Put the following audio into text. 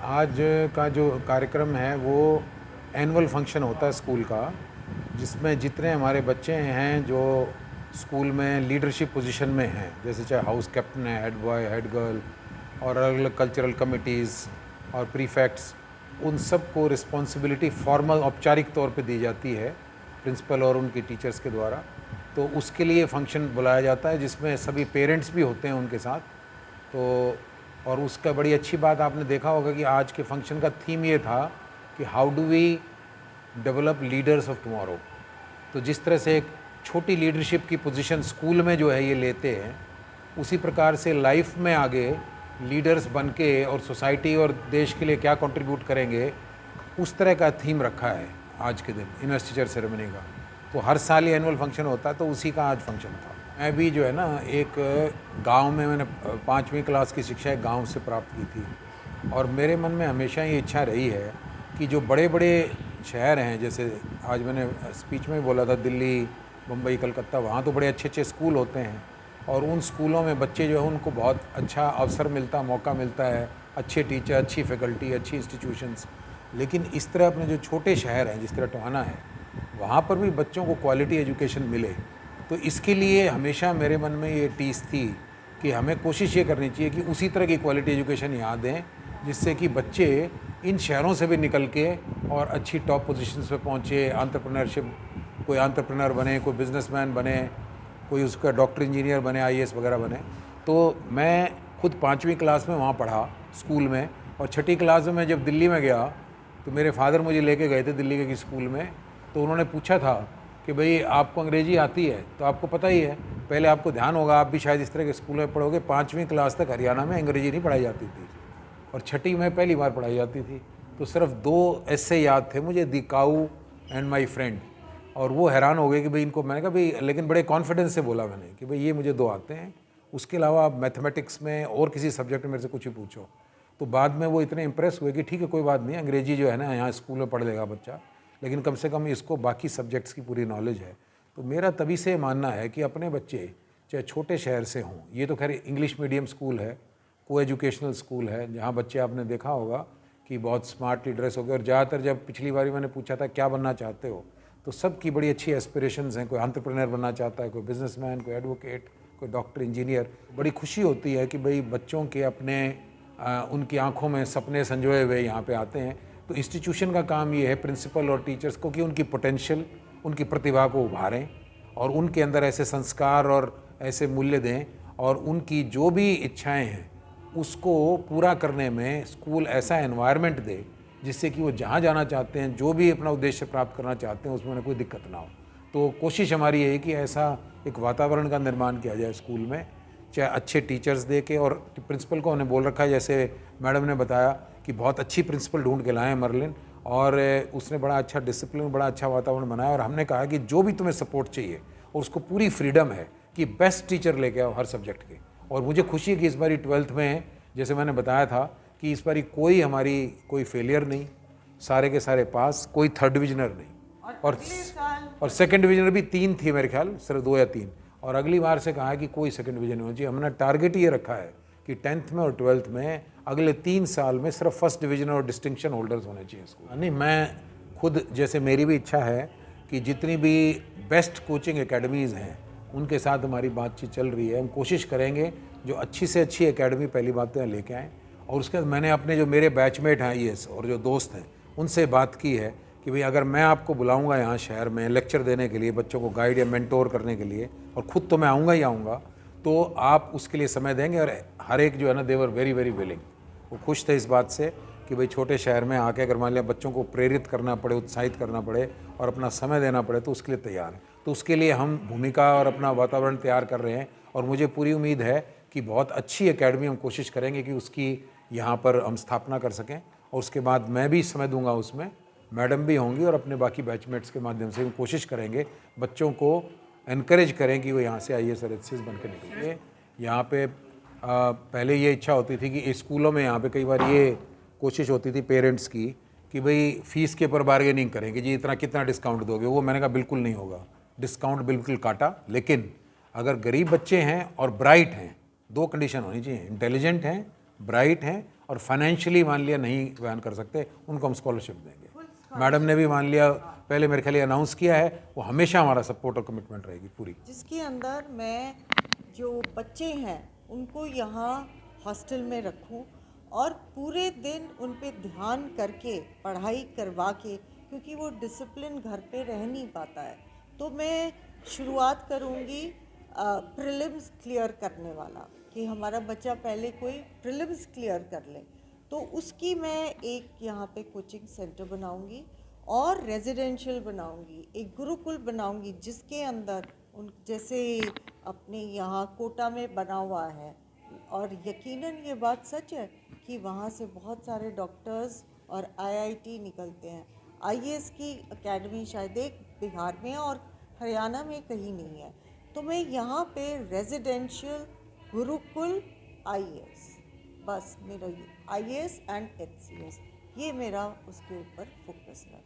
आज का जो कार्यक्रम है वो एनुअल फंक्शन होता है स्कूल का, जिसमें जितने हमारे बच्चे हैं जो स्कूल में लीडरशिप पोजीशन में हैं, जैसे चाहे हाउस कैप्टन है, हेड बॉय, हेड गर्ल और अलग अलग कल्चरल कमिटीज़ और प्रीफेक्ट्स, उन सब को रिस्पॉन्सिबिलिटी फॉर्मल औपचारिक तौर पे दी जाती है प्रिंसिपल और उनके टीचर्स के द्वारा। तो उसके लिए फंक्शन बुलाया जाता है जिसमें सभी पेरेंट्स भी होते हैं उनके साथ। तो और उसका बड़ी अच्छी बात आपने देखा होगा कि आज के फंक्शन का थीम ये था कि how do we develop leaders of tomorrow. तो जिस तरह से एक छोटी लीडरशिप की पोजीशन स्कूल में जो है ये लेते हैं, उसी प्रकार से लाइफ में आगे लीडर्स बन के और सोसाइटी और देश के लिए क्या कंट्रीब्यूट करेंगे, उस तरह का थीम रखा है आज के दिन इन्वेस्टिचर सेरेमनी का। तो हर साल ये एनुअल फंक्शन होता है, तो उसी का आज फंक्शन था। मैं भी जो है ना एक गांव में, मैंने 5वीं क्लास की शिक्षा एक गांव से प्राप्त की थी, और मेरे मन में हमेशा ये इच्छा रही है कि जो बड़े बड़े शहर हैं, जैसे आज मैंने स्पीच में बोला था दिल्ली, मुंबई, कलकत्ता, वहाँ तो बड़े अच्छे अच्छे स्कूल होते हैं और उन स्कूलों में बच्चे जो है उनको बहुत अच्छा अवसर मिलता, मौका मिलता है, अच्छे टीचर, अच्छी फैकल्टी, अच्छी इंस्टीट्यूशंस। लेकिन इस तरह अपने जो छोटे शहर हैं, जिस तरह टोहाना है, वहाँ पर भी बच्चों को क्वालिटी एजुकेशन मिले। तो इसके लिए हमेशा मेरे मन में ये टीस थी कि हमें कोशिश ये करनी चाहिए कि उसी तरह की क्वालिटी एजुकेशन यहाँ दें, जिससे कि बच्चे इन शहरों से भी निकल के और अच्छी टॉप पोजीशंस पे पहुँचे, एंटरप्रेन्योरशिप, कोई एंटरप्रेन्योर बने, कोई बिजनेसमैन बने, कोई उसका डॉक्टर इंजीनियर बने, आईएएस वगैरह बने। तो मैं खुद 5वीं क्लास में वहाँ पढ़ा स्कूल में, और 6ठी क्लास में मैं जब दिल्ली में गया तो मेरे फादर मुझे लेके गए थे दिल्ली के स्कूल में। तो उन्होंने पूछा था कि भाई आपको अंग्रेज़ी आती है? तो आपको पता ही है, पहले आपको ध्यान होगा, आप भी शायद इस तरह के स्कूल में पढ़ोगे, 5वीं क्लास तक हरियाणा में अंग्रेज़ी नहीं पढ़ाई जाती थी और 6ठी में पहली बार पढ़ाई जाती थी। तो सिर्फ 2 ऐसे याद थे मुझे, दी काऊ एंड माई फ्रेंड, और वो हैरान हो गए कि भाई इनको, मैंने कहा भाई, लेकिन बड़े कॉन्फिडेंस से बोला मैंने कि भाई ये मुझे 2 आते हैं, उसके अलावा आप मैथमेटिक्स में और किसी सब्जेक्ट में मेरे से कुछ ही पूछो। तो बाद में वो इतने इम्प्रेस हुए कि ठीक है, कोई बात नहीं, अंग्रेज़ी जो है ना यहाँ स्कूल में पढ़ लेगा बच्चा, लेकिन कम से कम इसको बाकी सब्जेक्ट्स की पूरी नॉलेज है। तो मेरा तभी से मानना है कि अपने बच्चे चाहे छोटे शहर से हों, ये तो खैर इंग्लिश मीडियम स्कूल है, को एजुकेशनल स्कूल है, जहाँ बच्चे, आपने देखा होगा कि बहुत स्मार्टली ड्रेस हो गए, और ज़्यादातर जब पिछली बारी मैंने पूछा था क्या बनना चाहते हो, तो सबकी बड़ी अच्छी एस्पिरेशंस हैं। कोई एंटरप्रेन्योर बनना चाहता है, कोई बिजनेसमैन, कोई एडवोकेट, कोई डॉक्टर, इंजीनियर। बड़ी खुशी होती है कि भाई बच्चों के अपने उनकी आंखों में सपने संजोए हुए यहाँ पे आते हैं। तो इंस्टीट्यूशन का काम ये है, प्रिंसिपल और टीचर्स को, कि उनकी पोटेंशियल, उनकी प्रतिभा को उभारें और उनके अंदर ऐसे संस्कार और ऐसे मूल्य दें, और उनकी जो भी इच्छाएं हैं उसको पूरा करने में स्कूल ऐसा एनवायरनमेंट दे जिससे कि वो जहाँ जाना चाहते हैं, जो भी अपना उद्देश्य प्राप्त करना चाहते हैं, उसमें उन्हें कोई दिक्कत ना हो। तो कोशिश हमारी है कि ऐसा एक वातावरण का निर्माण किया जाए स्कूल में, चाहे अच्छे टीचर्स दे के, और प्रिंसिपल को हमने बोल रखा है, जैसे मैडम ने बताया कि बहुत अच्छी प्रिंसिपल ढूंढ के लाए हैं मर्लिन, और उसने बड़ा अच्छा डिसिप्लिन, बड़ा अच्छा वातावरण बनाया, और हमने कहा कि जो भी तुम्हें सपोर्ट चाहिए, और उसको पूरी फ्रीडम है कि बेस्ट टीचर लेके आओ हर सब्जेक्ट के। और मुझे खुशी है कि इस बारी 12th में, जैसे मैंने बताया था कि इस बारी कोई हमारी कोई फेलियर नहीं, सारे के सारे पास, कोई 3rd डिविजनर नहीं, और 2nd डिविजनर भी 3 थी मेरे ख्याल, सिर्फ 2 या 3। और अगली बार से कहा है कि कोई 2nd डिवीजन होना चाहिए। हमने टारगेट ये रखा है कि 10th में और 12th में अगले 3 साल में सिर्फ 1st डिवीजन और डिस्टिंक्शन होल्डर्स होने चाहिए स्कूल। नहीं, मैं खुद, जैसे मेरी भी इच्छा है कि जितनी भी बेस्ट कोचिंग एकेडमीज़ हैं उनके साथ हमारी बातचीत चल रही है। हम कोशिश करेंगे जो अच्छी से अच्छी एकेडमी पहली बात तो लेके आएँ, और उसके बाद मैंने अपने जो मेरे बैचमेट हैं आईएएस और जो दोस्त हैं उनसे बात की है कि भाई अगर मैं आपको बुलाऊंगा यहाँ शहर में लेक्चर देने के लिए, बच्चों को गाइड या मेंटोर करने के लिए, और ख़ुद तो मैं आऊँगा ही आऊँगा, तो आप उसके लिए समय देंगे। और हर एक जो है ना, दे वर वेरी वेरी विलिंग, वो खुश थे इस बात से कि भाई छोटे शहर में आके अगर मान लिया बच्चों को प्रेरित करना पड़े, उत्साहित करना पड़े और अपना समय देना पड़े, तो उसके लिए तैयार है। तो उसके लिए हम भूमिका और अपना वातावरण तैयार कर रहे हैं, और मुझे पूरी उम्मीद है कि बहुत अच्छी एकेडमी हम कोशिश करेंगे कि उसकी यहाँ पर हम स्थापना कर सकें। और उसके बाद मैं भी समय दूंगा उसमें, मैडम भी होंगी, और अपने बाकी बैचमेट्स के माध्यम से हम कोशिश करेंगे बच्चों को एनकरेज करें कि वो यहाँ से आईएएस और एचसीएस बन के निकलेंगे। यहाँ पे पहले ये इच्छा होती थी कि स्कूलों में, यहाँ पे कई बार ये कोशिश होती थी पेरेंट्स की कि भाई फ़ीस के ऊपर बार्गेनिंग करें कि जी इतना कितना डिस्काउंट दोगे। वो मैंने कहा बिल्कुल नहीं होगा, डिस्काउंट बिल्कुल काटा। लेकिन अगर गरीब बच्चे हैं और ब्राइट हैं, 2 कंडीशन होनी चाहिए, इंटेलिजेंट हैं, ब्राइट हैं और फाइनेंशियली मान लिया नहीं बयान कर सकते, उनको हम स्कॉलरशिप देंगे। मैडम ने भी मान लिया, पहले मेरे ख्याल अनाउंस किया है, वो हमेशा हमारा सपोर्ट और कमिटमेंट रहेगी पूरी। जिसके अंदर मैं जो बच्चे हैं उनको यहाँ हॉस्टल में रखूँ और पूरे दिन उन पे ध्यान करके पढ़ाई करवा के, क्योंकि वो डिसिप्लिन घर पे रह नहीं पाता है, तो मैं शुरुआत करूँगी प्रीलिम्स क्लियर करने वाला, कि हमारा बच्चा पहले कोई प्रीलिम्स क्लियर कर ले, तो उसकी मैं एक यहाँ पे कोचिंग सेंटर बनाऊँगी और रेजिडेंशियल बनाऊँगी, एक गुरुकुल बनाऊँगी जिसके अंदर उन जैसे अपने यहाँ कोटा में बना हुआ है। और यकीनन ये बात सच है कि वहाँ से बहुत सारे डॉक्टर्स और आईआईटी निकलते हैं। आईएएस की एकेडमी शायद एक बिहार में और हरियाणा में कहीं नहीं है, तो मैं यहाँ पे रेजिडेंशियल गुरुकुल आईएएस, बस मेरा ये आईएएस एंड एचसीएस, ये मेरा उसके ऊपर फोकस है।